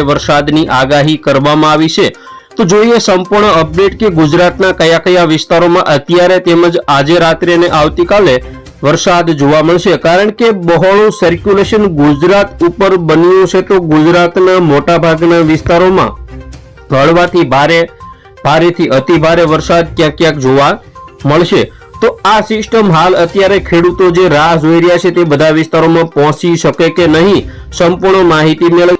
વરસાદની આગાહી કરવામાં આવી છે। તો જોઈએ સંપૂર્ણ અપડેટ કે ગુજરાતના કયા કયા વિસ્તારોમાં અત્યારે તેમજ આજે રાત્રે અને આવતીકાલે વરસાદ જોવા મળશે, કારણ કે બહોળું સર્ક્યુલેશન ગુજરાત ઉપર બન્યું છે। તો ગુજરાતના મોટા ભાગના વિસ્તારોમાં હળવાથી ભારેથી અતિ ભારે વરસાદ ક્યાંક ક્યાંક જોવા મળશે। તો આ સિસ્ટમ હાલ અત્યારે ખેડૂતો જે રાહ જોઈ રહ્યા છે તે બધા વિસ્તારોમાં પહોંચી શકે કે નહીં, સંપૂર્ણ માહિતી મેળવી।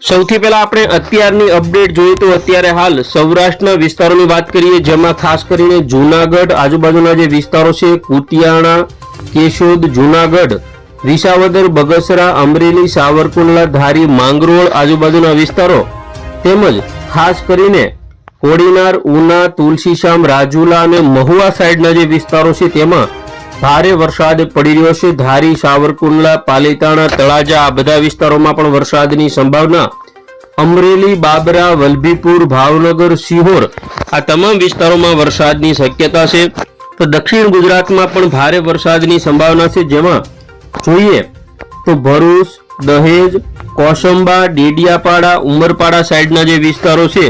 સૌથી પહેલા આપણે અત્યારની અપડેટ જોઈએ તો અત્યારે હાલ સૌરાષ્ટ્રના વિસ્તારોની વાત કરીએ, જેમાં ખાસ કરીને જૂનાગઢ આજુબાજુના જે વિસ્તારો છે, કુતિયાણા, કેશોદ, જૂનાગઢ, વિસાવદર, બગસરા, અમરેલી, સાવરકુંડલા, ધારી, માંગરોળ આજુબાજુના વિસ્તારો, તેમજ ખાસ કરીને કોડીનાર, ઉના, તુલસીશામ, રાજુલા અને મહુવા સાઈડના જે વિસ્તારો છે તેમાં ભારે વરસાદ પડી રહ્યો છે। ધારી, સાવરકુંડલા, પાલીતાણા, તળાજા આ બધા વિસ્તારોમાં પણ વરસાદની સંભાવના। અમરેલી, બાબરા, વલભીપુર, ભાવનગર, સિહોર આ તમામ વિસ્તારોમાં વરસાદની શક્યતા છે। તો દક્ષિણ ગુજરાતમાં પણ ભારે વરસાદની સંભાવના છે, જેમાં જોઈએ તો ભરૂચ, દહેજ, કોસંબા, ડેડિયાપાડા, ઉમરપાડા સાઈડના જે વિસ્તારો છે,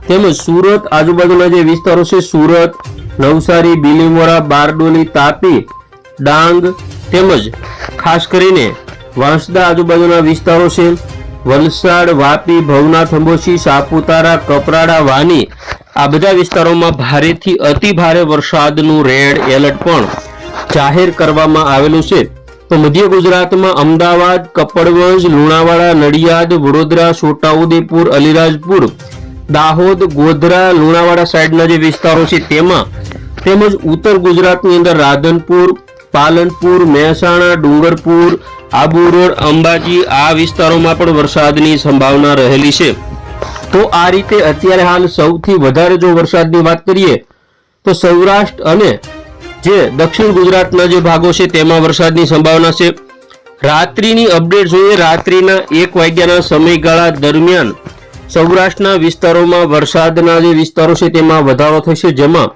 તેમજ સુરત આજુબાજુના જે વિસ્તારો છે, સુરત, નવસારી, બિલીમોરા, બારડોલી, તાપી, ડાંગ, તેમજ ખાસ કરીને વાંસદા આજુબાજુના વિસ્તારો છે, વલસાડ, વાપી, ભવનાથ, અંબોશી, સાપુતારા, કપરાડા, વાની આ બધા વિસ્તારોમાં ભારેથી અતિ ભારે વરસાદનું રેડ એલર્ટ પણ જાહેર કરવામાં આવેલું છે। તો મધ્ય ગુજરાતમાં અમદાવાદ, કપડવંજ, લુણાવાડા, નડિયાદ, વડોદરા, છોટાઉદેપુર, અલીરાજપુર, દાહોદ, ગોધરા, લુણાવાડા સાઈડના જે વિસ્તારો છે તેમાં, તેમજ ઉત્તર ગુજરાતની અંદર રાધનપુર, પાલનપુર, મહેસાણા, ડુંગરપુર, આબુ રોડ, અંબાજી આ વિસ્તારોમાં પણ વરસાદની સંભાવના રહેલી છે। તો આ રીતે અત્યારે હાલ સૌથી વધારે જો વરસાદની વાત કરીએ તો સૌરાષ્ટ્ર અને જે દક્ષિણ ગુજરાતના જે ભાગો છે તેમાં વરસાદની સંભાવના છે। રાત્રિની અપડેટ જોઈએ, રાત્રિના 1 વાગ્યાના સમયગાળા દરમિયાન સૌરાષ્ટ્રના વિસ્તારોમાં વરસાદના જે વિસ્તારો છે તેમાં વધારો થશે, જેમાં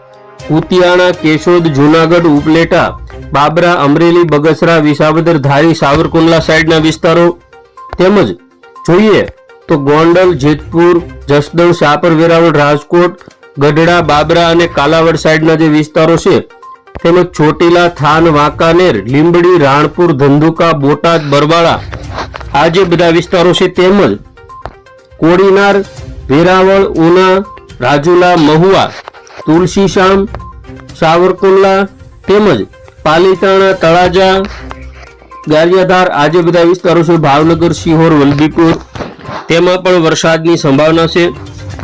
કુતિયાણા, કેશોદ, જૂનાગઢ, ઉપલેટા, બાબરા, અમરેલી, બગસરા, વિસાવદર, ધારી, સાવરકુંડલા સાઈડના વિસ્તારો, તેમજ જોઈએ તો ગોંડલ, જેતપુર, જસદણ, શાપર, વેરાવળ, રાજકોટ, ગઢડા, બાબરા અને કાલાવડ સાઈડના જે વિસ્તારો છે, તેમજ ચોટીલા, થાન, વાંકાનેર, લીંબડી, રાણપુર, ધંધુકા, બોટાદ, બરવાળા આ જે બધા વિસ્તારો છે, તેમજ કોડીનાર, વેરાવળ, ઉના, રાજુલા, મહુવા, તુલસીશામ, સાવરકુંડલા, તેમજ પાલીતાણા, તળાજા, ગારિયાધાર આ જે બધા વિસ્તારો છે, ભાવનગર, સિહોર, વલભીપુર તેમાં પણ વરસાદની સંભાવના છે।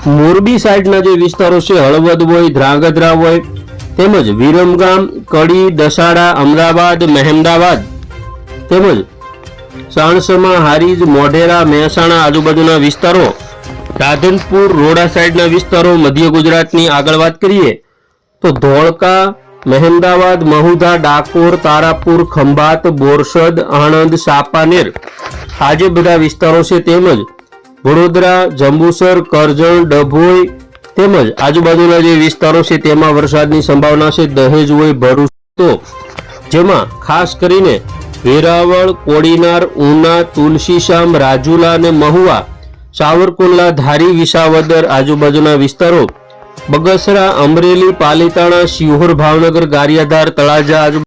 મોરબી સાઈડના જે વિસ્તારો છે, હળવદ હોય, ધ્રાંગધ્રા હોય, તેમજ વિરમગામ, કડી, દસાડા, અમદાવાદ, મહેમદાવાદ, તેમજ સાણસમા, હારીજ, મોઢેરા, મહેસાણા આજુબાજુના વિસ્તારો, રાધનપુર, રોડા સાઈડના વિસ્તારો, મધ્ય ગુજરાતની આગળ વાત કરીએ તો ધોળકા, મહેમદાવાદ, મહુધા, ડાકોર, તારાપુર, ખંભાત, બોરસદ, આણંદ, સાપાનેર આ જે બધા વિસ્તારો છે, તેમજ વડોદરા, જંબુસર, કરજણ, ડભોઈ તેમજ આજુબાજુના જે વિસ્તારો છે તેમાં વરસાદની સંભાવના છે। દહેજ હોય, ભરૂચ, તો જેમાં ખાસ કરીને વેરાવળ, કોડીનાર, ઉના, તુલસીશામ, રાજુલા અને મહુવા, સાવરકુંડલા, ધારી, વિસાવદર આજુબાજુના વિસ્તારો, બગસરા, અમરેલી, પાલીતાણા, સિહોર, ભાવનગર, ગારિયાધાર, તળાજા આજુબાજુ